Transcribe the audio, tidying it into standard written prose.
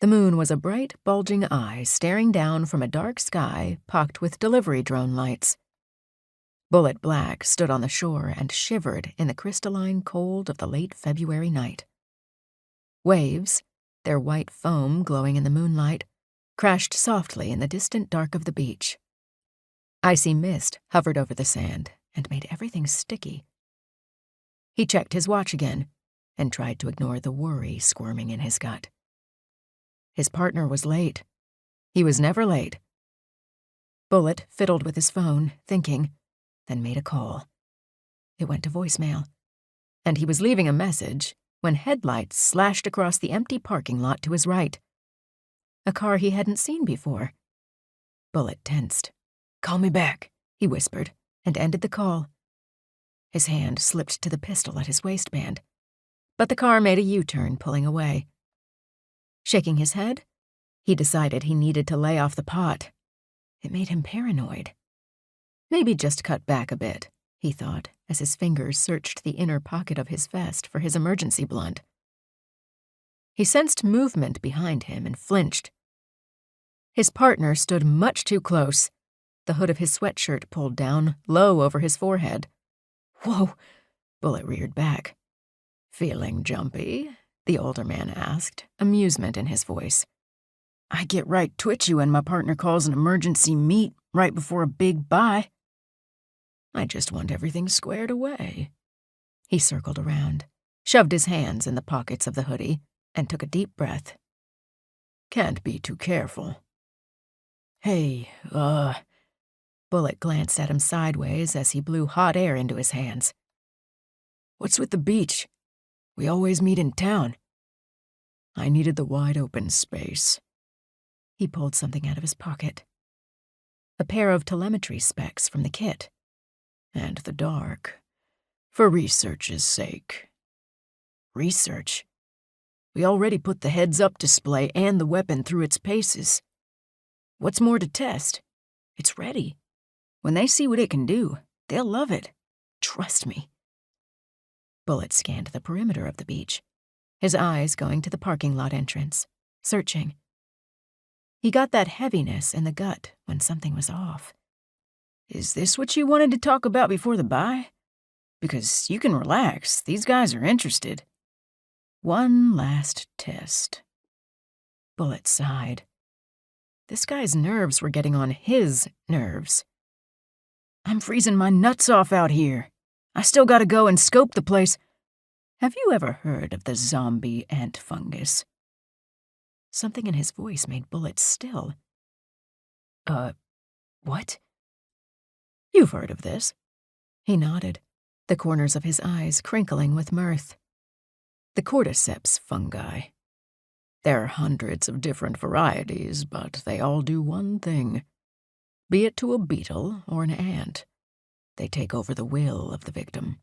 The moon was a bright, bulging eye staring down from a dark sky pocked with delivery drone lights. Bullet Black stood on the shore and shivered in the crystalline cold of the late February night. Waves, their white foam glowing in the moonlight, crashed softly in the distant dark of the beach. Icy mist hovered over the sand and made everything sticky. He checked his watch again and tried to ignore the worry squirming in his gut. His partner was late. He was never late. Bullet fiddled with his phone, thinking, then made a call. It went to voicemail, and he was leaving a message when headlights slashed across the empty parking lot to his right. A car he hadn't seen before. Bullet tensed. "Call me back," he whispered, and ended the call. His hand slipped to the pistol at his waistband, but the car made a U-turn, pulling away. Shaking his head, he decided he needed to lay off the pot. It made him paranoid. Maybe just cut back a bit, he thought, as his fingers searched the inner pocket of his vest for his emergency blunt. He sensed movement behind him and flinched. His partner stood much too close, the hood of his sweatshirt pulled down, low over his forehead. "Whoa," Bullet reared back. "Feeling jumpy?" the older man asked, amusement in his voice. "I get right twitchy when my partner calls an emergency meet right before a big buy. I just want everything squared away." He circled around, shoved his hands in the pockets of the hoodie, and took a deep breath. "Can't be too careful." "Hey, Bullet glanced at him sideways as he blew hot air into his hands. "What's with the beach? We always meet in town." "I needed the wide-open space." He pulled something out of his pocket. A pair of telemetry specs from the kit. "And the dark. For research's sake." "Research? We already put the heads-up display and the weapon through its paces. What's more to test? It's ready. When they see what it can do, they'll love it. Trust me." Bullet scanned the perimeter of the beach, his eyes going to the parking lot entrance, searching. He got that heaviness in the gut when something was off. "Is this what you wanted to talk about before the buy? Because you can relax, these guys are interested." One last test. Bullet sighed. This guy's nerves were getting on his nerves. "I'm freezing my nuts off out here. I still gotta go and scope the place. Have you ever heard of the zombie ant fungus?" Something in his voice made Bullet still. What?" "You've heard of this." He nodded, the corners of his eyes crinkling with mirth. "The cordyceps fungi. There are hundreds of different varieties, but they all do one thing. Be it to a beetle or an ant, they take over the will of the victim.